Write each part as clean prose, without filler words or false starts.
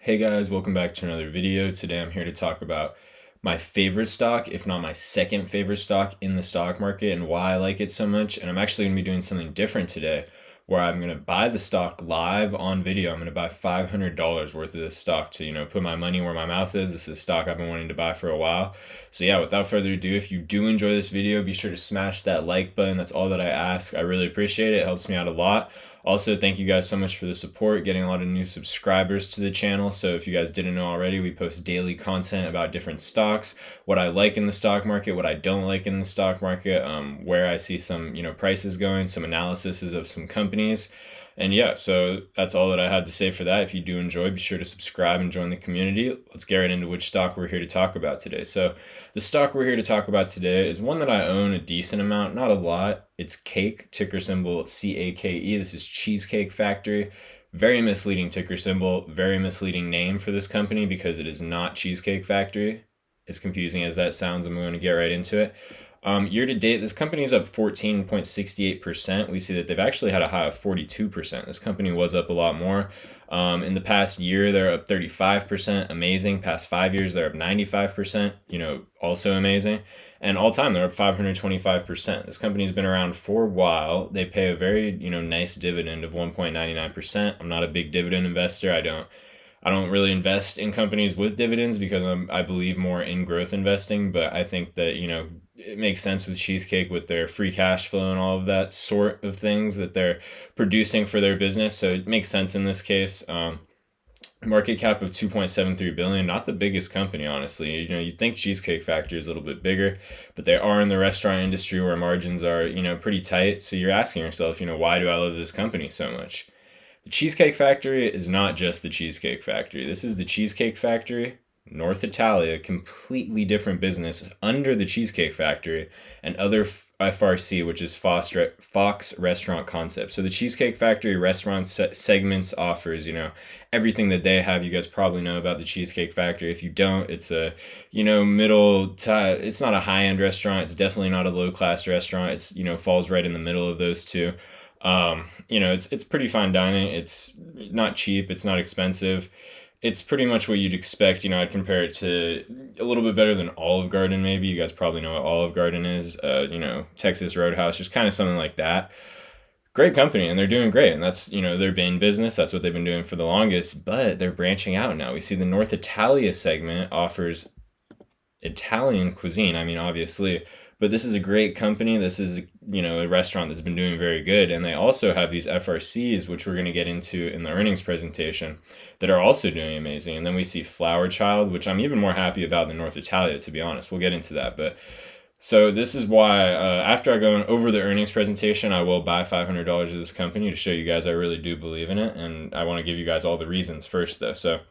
Hey guys, welcome back to another video. Today I'm here to talk about my favorite stock, if not my second favorite stock in the stock market, and why I like it so much. And I'm actually going to be doing something different today where I'm going to buy the stock live on video. I'm going to buy $500 worth of this stock to, put my money where my mouth is. This is stock I've been wanting to buy for a while. So yeah, without further ado, if you do enjoy this video, be sure to smash that like button. That's all that I ask. I really appreciate it. It helps me out a lot. Also, thank you guys so much for the support, getting a lot of new subscribers to the channel. So if you guys didn't know already, we post daily content about different stocks, what I like in the stock market, what I don't like in the stock market, where I see some, prices going, some analysis of some companies. And yeah, so that's all that I had to say for that. If you do enjoy, be sure to subscribe and join the community. Let's get right into which stock we're here to talk about today. So the stock we're here to talk about today is one that I own a decent amount, not a lot. It's Cake, ticker symbol CAKE. This is Cheesecake Factory. Very misleading ticker symbol, very misleading name for this company because it is not Cheesecake Factory. As confusing as that sounds, I'm going to get right into it. Year to date, this company is up 14.68%. We see that they've actually had a high of 42%. This company was up a lot more. In the past year, they're up 35%. Amazing. Past 5 years, they're up 95%. Also amazing. And all time, they're up 525%. This company's been around for a while. They pay a very, nice dividend of 1.99%. I'm not a big dividend investor. I don't really invest in companies with dividends because I believe more in growth investing, but I think that, it makes sense with Cheesecake with their free cash flow and all of that sort of things that they're producing for their business. So it makes sense in this case. Market cap of 2.73 billion, not the biggest company, honestly. You'd think Cheesecake Factory is a little bit bigger, but they are in the restaurant industry where margins are, pretty tight. So you're asking yourself, why do I love this company so much? The Cheesecake Factory is not just the Cheesecake Factory. This is the Cheesecake Factory, North Italia, completely different business under the Cheesecake Factory and other FRC, which is Fox Restaurant Concept. So the Cheesecake Factory restaurant segments offers, everything that they have. You guys probably know about the Cheesecake Factory. If you don't, it's a, it's not a high-end restaurant. It's definitely not a low-class restaurant. It's, falls right in the middle of those two. It's pretty fine dining. It's not cheap. It's not expensive. It's pretty much what you'd expect. I'd compare it to a little bit better than Olive Garden, maybe. You guys probably know what Olive Garden is. Texas Roadhouse, just kind of something like that. Great company, and they're doing great. And that's, their main business. That's what they've been doing for the longest. But they're branching out now. We see the North Italia segment offers Italian cuisine. I mean, obviously, but this is a great company. This is, a restaurant that's been doing very good. And they also have these FRCs, which we're going to get into in the earnings presentation, that are also doing amazing. And then we see Flower Child, which I'm even more happy about than North Italia, to be honest. We'll get into that. But so this is why after I go over the earnings presentation, I will buy $500 of this company to show you guys I really do believe in it. And I want to give you guys all the reasons first, though. So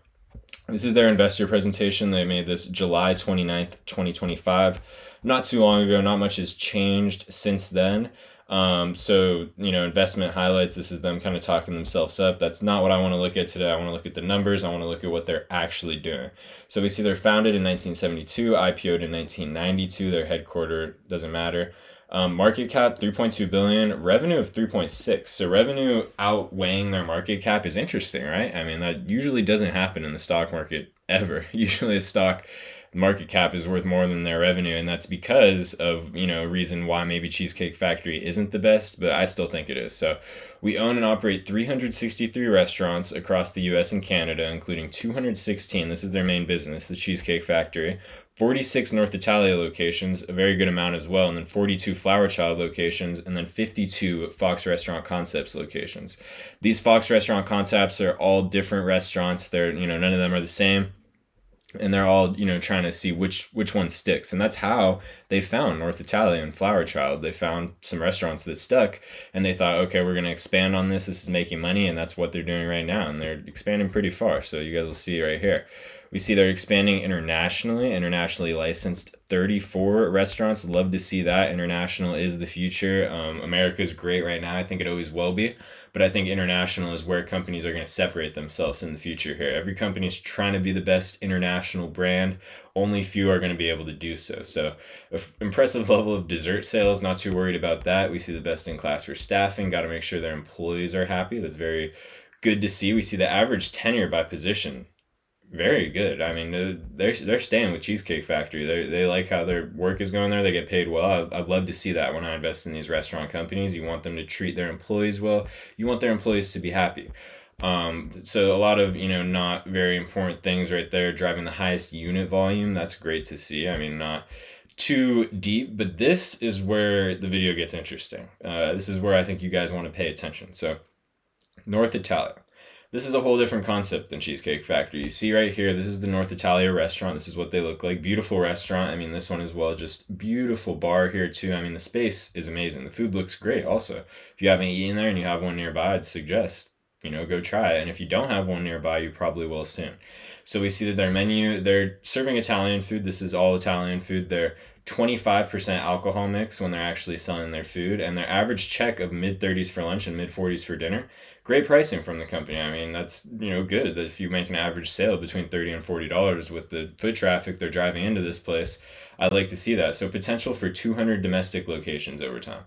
this is their investor presentation. They made this July 29th, 2025. Not too long ago. Not much has changed since then. Investment highlights. This is them kind of talking themselves up. That's not what I want to look at today. I want to look at the numbers. I want to look at what they're actually doing. So we see they're founded in 1972, IPO'd in 1992. Their headquarter doesn't matter. Market cap 3.2 billion, revenue of 3.6. So revenue outweighing their market cap is interesting, right? I mean, that usually doesn't happen in the stock market ever. Usually a stock market cap is worth more than their revenue, and that's because of, a reason why maybe Cheesecake Factory isn't the best, but I still think it is. So we own and operate 363 restaurants across the US and Canada, including 216. This is their main business, the Cheesecake Factory. 46 North Italia locations, a very good amount as well, and then 42 Flower Child locations, and then 52 Fox Restaurant Concepts locations. These Fox Restaurant Concepts are all different restaurants. They're, none of them are the same. And they're all, trying to see which one sticks. And that's how they found North Italia and Flower Child. They found some restaurants that stuck, and they thought, okay, we're going to expand on this. This is making money, and that's what they're doing right now. And they're expanding pretty far. So you guys will see right here. We see they're expanding internationally licensed 34 restaurants. Love to see that. International is the future. America's great right now. I think it always will be. But I think international is where companies are going to separate themselves in the future here. Every company is trying to be the best international brand. Only few are going to be able to do so. So impressive level of dessert sales. Not too worried about that. We see the best in class for staffing. Got to make sure their employees are happy. That's very good to see. We see the average tenure by position very good. I mean, they're staying with Cheesecake Factory. They like how their work is going there. They get paid well. I'd love to see that when I invest in these restaurant companies. You want them to treat their employees well. You want their employees to be happy. So a lot of, not very important things right there, driving the highest unit volume. That's great to see. I mean, not too deep, but this is where the video gets interesting. This is where I think you guys want to pay attention. So North Italia. This is a whole different concept than Cheesecake Factory. You see right here, this is the North Italia restaurant. This is what they look like. Beautiful restaurant. I mean, this one as well, just beautiful bar here too. I mean, the space is amazing. The food looks great also. If you haven't eaten there and you have one nearby, I'd suggest, go try it. And if you don't have one nearby, you probably will soon. So we see that their menu, they're serving Italian food. This is all Italian food. They're 25% alcohol mix when they're actually selling their food, and their average check of mid 30s for lunch and mid 40s for dinner. Great pricing from the company. I mean, that's, good that if you make an average sale between $30 and $40 with the foot traffic they're driving into this place, I'd like to see that. So potential for 200 domestic locations over time.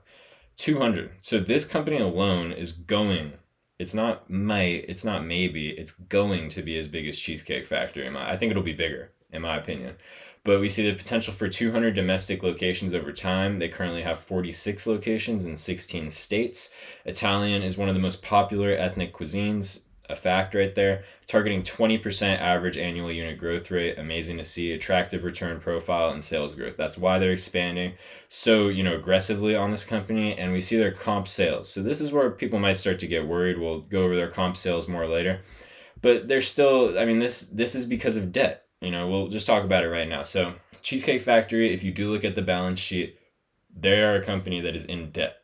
200. So this company alone is going, it's not might, it's not maybe, it's going to be as big as Cheesecake Factory. I think it'll be bigger, in my opinion. But we see the potential for 200 domestic locations over time. They currently have 46 locations in 16 states. Italian is one of the most popular ethnic cuisines, a fact right there. Targeting 20% average annual unit growth rate. Amazing to see. Attractive return profile and sales growth. That's why they're expanding so, aggressively on this company. And we see their comp sales. So this is where people might start to get worried. We'll go over their comp sales more later. But they're still, I mean, this is because of debt. We'll just talk about it right now. So Cheesecake Factory, if you do look at the balance sheet, they are a company that is in debt.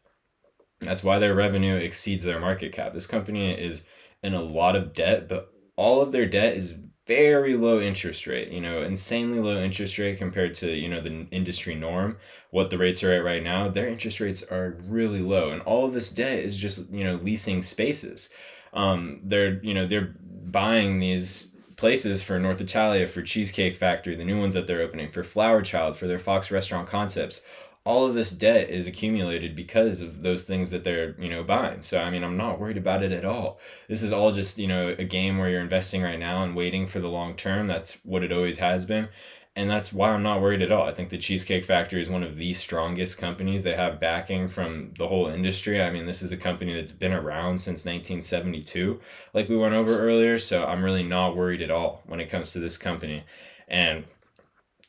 That's why their revenue exceeds their market cap. This company is in a lot of debt, but all of their debt is very low interest rate, insanely low interest rate compared to, the industry norm. What the rates are at right now, their interest rates are really low. And all of this debt is just, leasing spaces. They're buying these places for North Italia, for Cheesecake Factory, the new ones that they're opening, for Flower Child, for their Fox Restaurant Concepts. All of this debt is accumulated because of those things that they're, buying. So, I mean, I'm not worried about it at all. This is all just, a game where you're investing right now and waiting for the long term. That's what it always has been. And that's why I'm not worried at all. I think the Cheesecake Factory is one of the strongest companies. They have backing from the whole industry. I mean, this is a company that's been around since 1972, like we went over earlier. So I'm really not worried at all when it comes to this company. And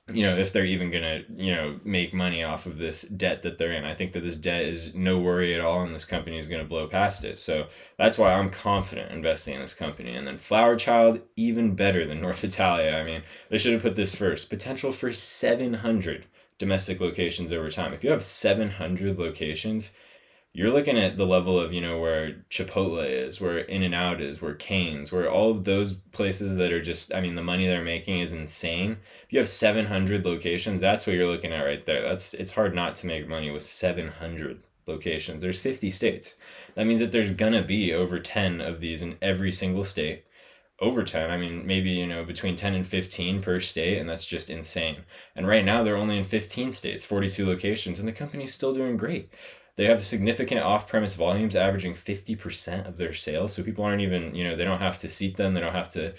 if they're even going to, make money off of this debt that they're in. I think that this debt is no worry at all, and this company is going to blow past it. So that's why I'm confident investing in this company. And then Flower Child, even better than North Italia. I mean, they should have put this first. Potential for 700 domestic locations over time. If you have 700 locations, you're looking at the level of, where Chipotle is, where In-N-Out is, where Cane's, where all of those places that are just, I mean, the money they're making is insane. If you have 700 locations, that's what you're looking at right there. It's hard not to make money with 700 locations. There's 50 states. That means that there's gonna be over 10 of these in every single state. Over 10, I mean, maybe, between 10 and 15 per state, and that's just insane. And right now, they're only in 15 states, 42 locations, and the company's still doing great. They have significant off-premise volumes averaging 50% of their sales. So people aren't even, they don't have to seat them. They don't have to,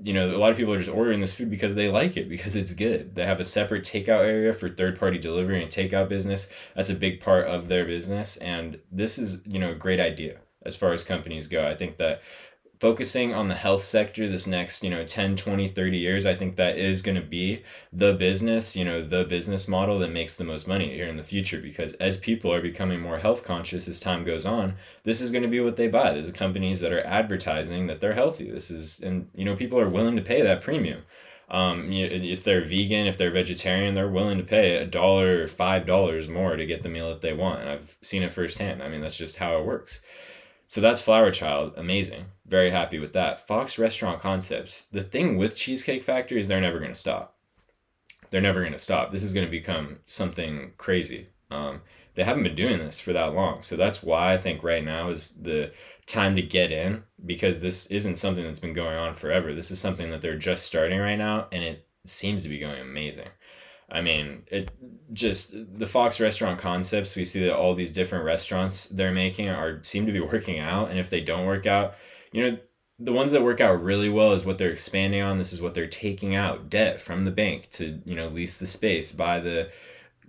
a lot of people are just ordering this food because they like it, because it's good. They have a separate takeout area for third-party delivery and takeout business. That's a big part of their business. And this is, a great idea as far as companies go. I think that focusing on the health sector this next 10, 20, 30 years, I think that is going to be the business, the business model that makes the most money here in the future, because as people are becoming more health conscious as time goes on, this is going to be what they buy. The companies that are advertising that they're healthy, this is, and people are willing to pay that premium. If they're vegan, if they're vegetarian, they're willing to pay $1 or $5 more to get the meal that they want. And I've seen it firsthand. I mean, that's just how it works. So that's Flower Child. Amazing. Very happy with that. Fox Restaurant Concepts. The thing with Cheesecake Factory is they're never going to stop. They're never going to stop. This is going to become something crazy. They haven't been doing this for that long. So that's why I think right now is the time to get in, because this isn't something that's been going on forever. This is something that they're just starting right now, and it seems to be going amazing. I mean, it just, the Fox Restaurant Concepts, we see that all these different restaurants they're making seem to be working out. And if they don't work out, you know, the ones that work out really well is what they're expanding on. This is what they're taking out debt from the bank to, lease the space, buy the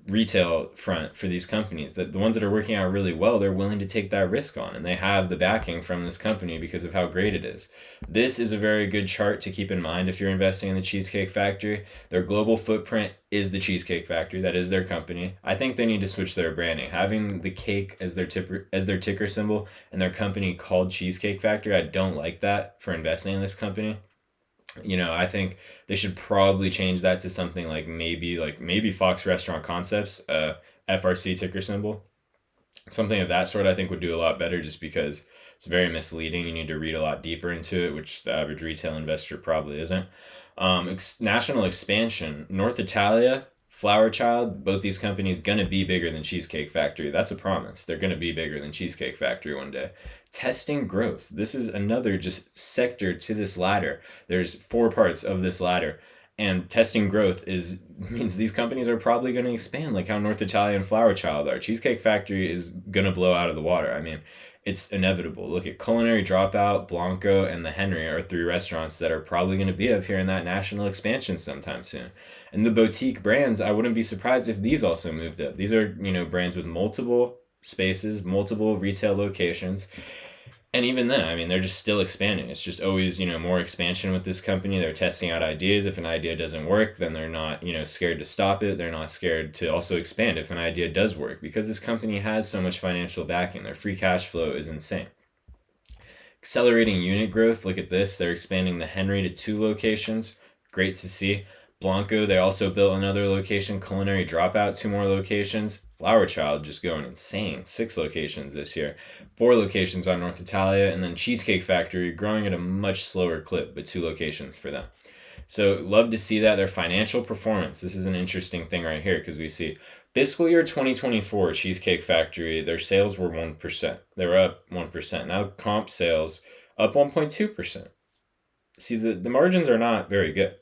retail front for these companies. That the ones that are working out really well, they're willing to take that risk on, and they have the backing from this company because of how great it is. This is a very good chart to keep in mind if you're investing in the Cheesecake Factory. Their global footprint is the Cheesecake Factory. That is their company. I think they need to switch their branding. Having the cake as their ticker symbol and their company called Cheesecake Factory, I don't like that for investing in this company. I think they should probably change that to something like maybe Fox Restaurant Concepts, FRC ticker symbol. Something of that sort I think would do a lot better, just because it's very misleading. You need to read a lot deeper into it, which the average retail investor probably isn't. National expansion. North Italia, Flower Child, both these companies gonna be bigger than Cheesecake Factory. That's a promise. They're gonna be bigger than Cheesecake Factory one day. Testing growth. This is another just sector to this ladder. There's four parts of this ladder. And testing growth is means these companies are probably going to expand, like how North Italia and Flower Child are. Cheesecake Factory is going to blow out of the water. I mean, it's inevitable. Look at Culinary Dropout, Blanco, and the Henry are three restaurants that are probably going to be up here in that national expansion sometime soon. And the boutique brands, I wouldn't be surprised if these also moved up. These are, brands with multiple spaces, multiple retail locations. And even then, I mean, they're just still expanding. It's just always, more expansion with this company. They're testing out ideas. If an idea doesn't work, then they're not, scared to stop it. They're not scared to also expand if an idea does work, because this company has so much financial backing. Their free cash flow is insane. Accelerating unit growth. Look at this. They're expanding the Henry to 2 locations. Great to see. Blanco, they also built another location. Culinary Dropout, 2 more locations. Flower Child just going insane. 6 locations this year. 4 locations on North Italia. And then Cheesecake Factory growing at a much slower clip, but 2 locations for them. So love to see that. Their financial performance. This is an interesting thing right here, because we see fiscal year 2024, Cheesecake Factory, their sales were 1%. They were up 1%. Now comp sales up 1.2%. See, the margins are not very good.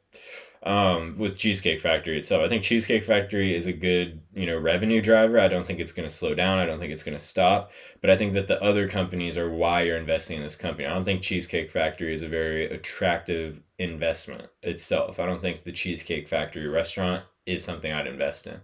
With Cheesecake Factory itself. I think Cheesecake Factory is a good, revenue driver. I don't think it's going to slow down. I don't think it's going to stop. But I think that the other companies are why you're investing in this company. I don't think Cheesecake Factory is a very attractive investment itself. I don't think the Cheesecake Factory restaurant is something I'd invest in.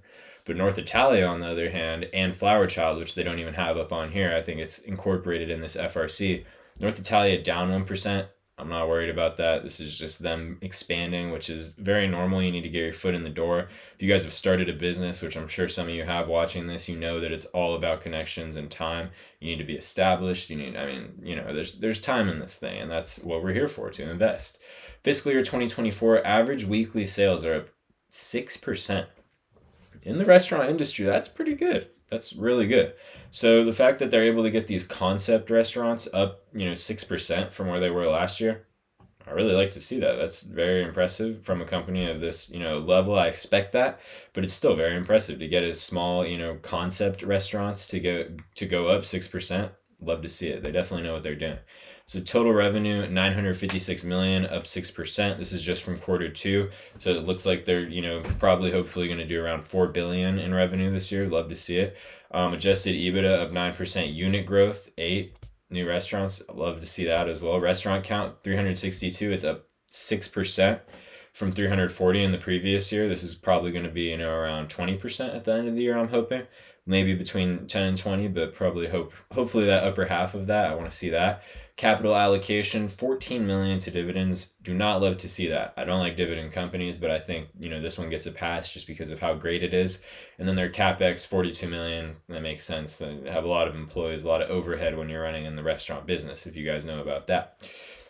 But North Italia, on the other hand, and Flower Child, which they don't even have up on here, I think it's incorporated in this FRC. North Italia down 1%. I'm not worried about that. This is just them expanding, which is very normal. You need to get your foot in the door. If you guys have started a business, which I'm sure some of you have watching this, you know that it's all about connections and time. You need to be established. There's time in this thing, and that's what we're here for, to invest. Fiscal year 2024, average weekly sales are up 6%. In the restaurant industry, that's pretty good. That's really good. So the fact that they're able to get these concept restaurants up, 6% from where they were last year, I really like to see that. That's very impressive from a company of this, level. I expect that, but it's still very impressive to get a small, concept restaurants to go up 6%. Love to see it. They definitely know what they're doing. So total revenue, 956 million, up 6%. This is just from Q2. So it looks like they're, probably hopefully going to do around 4 billion in revenue this year. Love to see it. Adjusted EBITDA up 9%, unit growth, 8 new restaurants. Love to see that as well. Restaurant count, 362. It's up 6% from 340 in the previous year. This is probably going to be, around 20% at the end of the year, I'm hoping. Maybe between 10 and 20, but probably hopefully that upper half of that. I want to see that. Capital allocation, 14 million to dividends. Do not love to see that. I don't like dividend companies, but I think, this one gets a pass just because of how great it is. And then their CapEx, 42 million. That makes sense. They have a lot of employees, a lot of overhead when you're running in the restaurant business, if you guys know about that.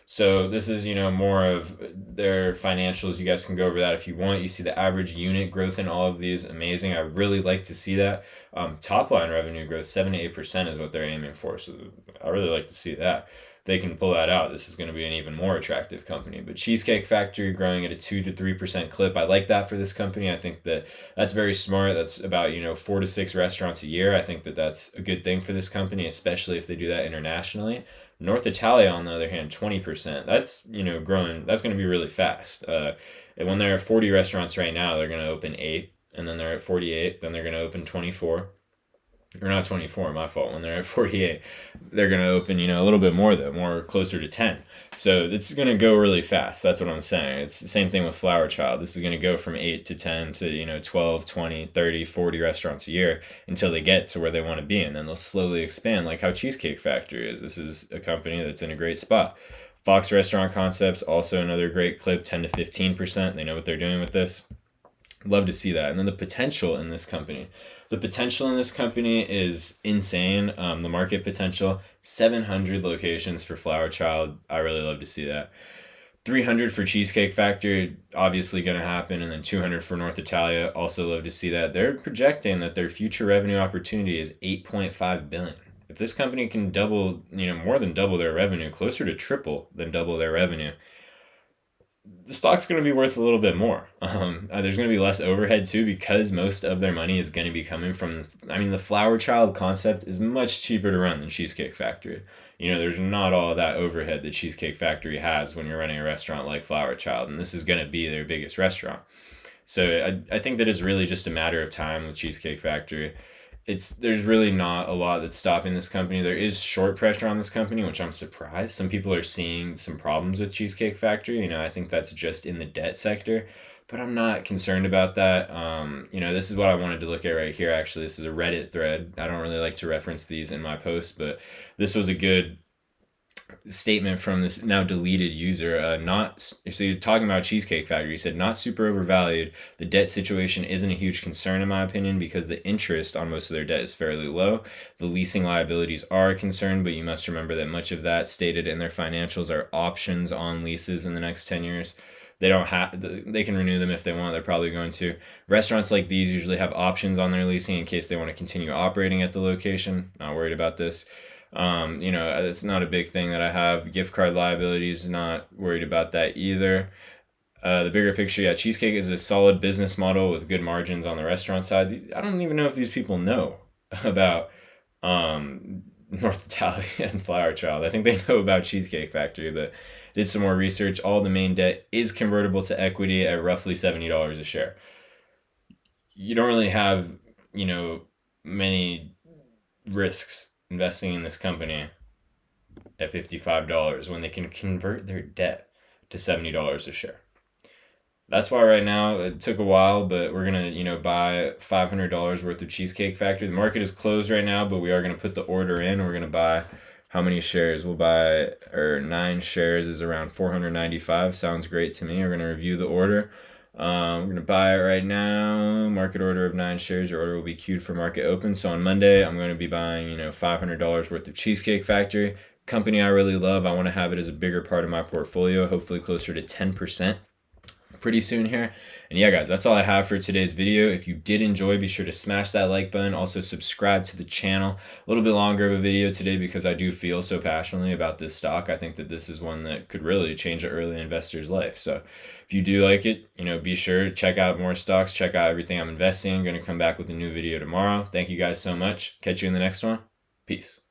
So this is, more of their financials. You guys can go over that if you want. You see the average unit growth in all of these. Amazing. I really like to see that. Top line revenue growth, 7 to 8% is what they're aiming for. So I really like to see that. If they can pull that out, this is going to be an even more attractive company. But Cheesecake Factory growing at a 2 to 3% clip. I like that for this company. I think that that's very smart. That's about, 4 to 6 restaurants a year. I think that that's a good thing for this company, especially if they do that internationally. North Italia, on the other hand, 20%. That's, growing. That's going to be really fast. And when they're at 40 restaurants right now, they're going to open 8. And then they're at 48. Then they're going to open 24. or not 24, my fault. When they're at 48, they're going to open, a little bit more though, more closer to 10. So it's going to go really fast. That's what I'm saying. It's the same thing with Flower Child. This is going to go from 8 to 10 to, 12, 20, 30, 40 restaurants a year until they get to where they want to be. And then they'll slowly expand like how Cheesecake Factory is. This is a company that's in a great spot. Fox Restaurant Concepts, also another great clip, 10 to 15%. They know what they're doing with this. Love to see that. And then the potential in this company. The potential in this company is insane. The market potential, 700 locations for Flower Child. I really love to see that. 300 for Cheesecake Factory, obviously going to happen. And then 200 for North Italia. Also love to see that. They're projecting that their future revenue opportunity is $8.5 billion. If this company can double, more than double their revenue, closer to triple than double their revenue, the stock's going to be worth a little bit more. There's going to be less overhead too, because most of their money is going to be coming from the Flower Child concept is much cheaper to run than Cheesecake Factory. There's not all that overhead that Cheesecake Factory has when you're running a restaurant like Flower Child, and this is going to be their biggest restaurant. So I think that it's really just a matter of time with Cheesecake Factory. There's really not a lot that's stopping this company. There is short pressure on this company, which I'm surprised. Some people are seeing some problems with Cheesecake Factory. I think that's just in the debt sector, but I'm not concerned about that. This is what I wanted to look at right here. Actually, this is a Reddit thread. I don't really like to reference these in my posts, but this was a good statement from this now deleted user. So you're talking about Cheesecake Factory. He said, not super overvalued. The debt situation isn't a huge concern in my opinion, because the interest on most of their debt is fairly low. The leasing liabilities are a concern, but you must remember that much of that stated in their financials are options on leases in the next 10 years. They can renew them if they want. They're probably going to. Restaurants like these usually have options on their leasing in case they want to continue operating at the location. Not worried about this. It's not a big thing that I have. Gift card liabilities, not worried about that either. The bigger picture, yeah, Cheesecake is a solid business model with good margins on the restaurant side. I don't even know if these people know about North Italia and Flower Child. I think they know about Cheesecake Factory, but did some more research. All the main debt is convertible to equity at roughly $70 a share. You don't really have, many risks investing in this company at $55 when they can convert their debt to $70 a share. That's why right now, it took a while, but we're going to, buy $500 worth of Cheesecake Factory. The market is closed right now, but we are going to put the order in. We're going to buy how many shares? We'll buy, 9 shares is around 495. Sounds great to me. We're going to review the order. We're going to buy it right now. Market order of 9 shares. Your order will be queued for market open. So on Monday, I'm going to be buying, $500 worth of Cheesecake Factory. Company I really love. I want to have it as a bigger part of my portfolio, hopefully closer to 10% pretty soon here. And yeah, guys, that's all I have for today's video. If you did enjoy, be sure to smash that like button. Also subscribe to the channel. A little bit longer of a video today because I do feel so passionately about this stock. I think that this is one that could really change an early investor's life. So if you do like it, be sure to check out more stocks, check out everything I'm investing in. I'm going to come back with a new video tomorrow. Thank you guys so much. Catch you in the next one. Peace.